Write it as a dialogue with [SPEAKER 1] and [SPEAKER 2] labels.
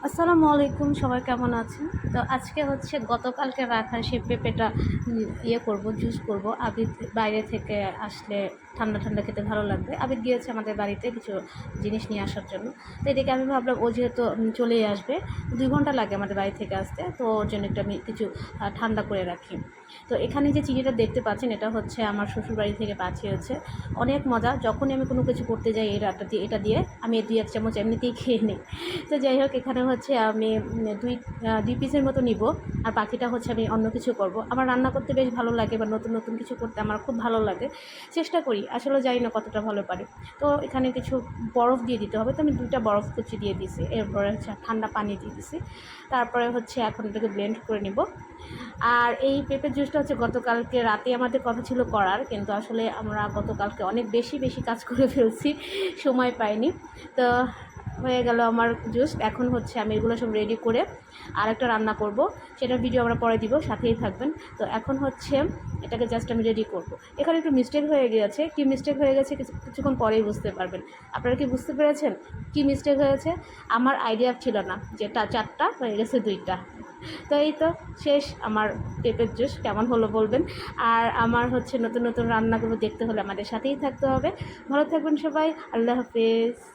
[SPEAKER 1] আসসালামু আলাইকুম, সবাই কেমন আছেন? তো আজকে হচ্ছে গতকালকে রাখা সেই পেঁপেটা করব, জুস করব। আবিদ বাইরে থেকে আসলে ঠান্ডা ঠান্ডা খেতে ভালো লাগবে। আবিদ গিয়েছে আমাদের বাড়িতে কিছু জিনিস নিয়ে আসার জন্য। তো এদিকে আমি ভাবলাম ও যেহেতু চলেই আসবে, 2 ঘন্টা লাগে আমাদের বাড়ি থেকে আসতে, তো ওর জন্য একটু আমি কিছু ঠান্ডা করে রাখি। তো এখানে যে চিনিটা দেখতে পাচ্ছেন, এটা হচ্ছে আমার শ্বশুরবাড়ি থেকে পাঠিয়েছে। অনেক মজা। যখনই আমি কোনো কিছু করতে যাই এটা দিয়ে আমি 2-1 চামচ এমনিতেই খেয়ে নিই। তো যাই হোক, এখানে হচ্ছে আমি দুই পিসের মতো নিব, আর বাকিটা হচ্ছে আমি অন্য কিছু করব। আমার রান্না করতে বেশ ভালো লাগে, বা নতুন নতুন কিছু করতে আমার খুব ভালো লাগে। চেষ্টা করি, আসলে জানি না কতটা ভালো পারি। তো এখানে কিছু বরফ দিয়ে দিতে হবে, তো আমি 2টা বরফ কুচি দিয়ে দিছি, এরপরে হচ্ছে ঠান্ডা পানি দিয়ে দিছি। তারপরে হচ্ছে এখন এটাকে ব্লেন্ড করে নিব। আর এই পেঁপের জুসটা হচ্ছে গতকালকে রাতে আমাদের কথা ছিল করার, কিন্তু আসলে আমরা গতকালকে অনেক বেশি বেশি কাজ করে ফেলছি, সময় পাইনি। তো হয়ে গেল আমার জুস। এখন হচ্ছে আমি এগুলো সব রেডি করে আরেকটা রান্না করব, সেটার ভিডিও আমরা পরে দিব, সাথেই থাকবেন। তো এখন হচ্ছে এটাকে জাস্ট আমি রেডি করব। এখানে একটু মিস্টেক হয়ে গিয়েছে, কী মিস্টেক হয়ে গেছে কিছুক্ষণ পরেই বুঝতে পারবেন। আপনারা কি বুঝতে পেরেছেন কী মিস্টেক হয়েছে? আমার আইডিয়া ছিল না যে 4টা হয়ে গেছে 2টা। তো এই তো শেষ আমার পেঁপের জুস। কেমন হলো বলবেন। আর আমার হচ্ছে নতুন নতুন রান্নাগুলো দেখতে হলে আমাদের সাথেই থাকতে হবে। ভালো থাকবেন সবাই। আল্লাহ হাফেজ।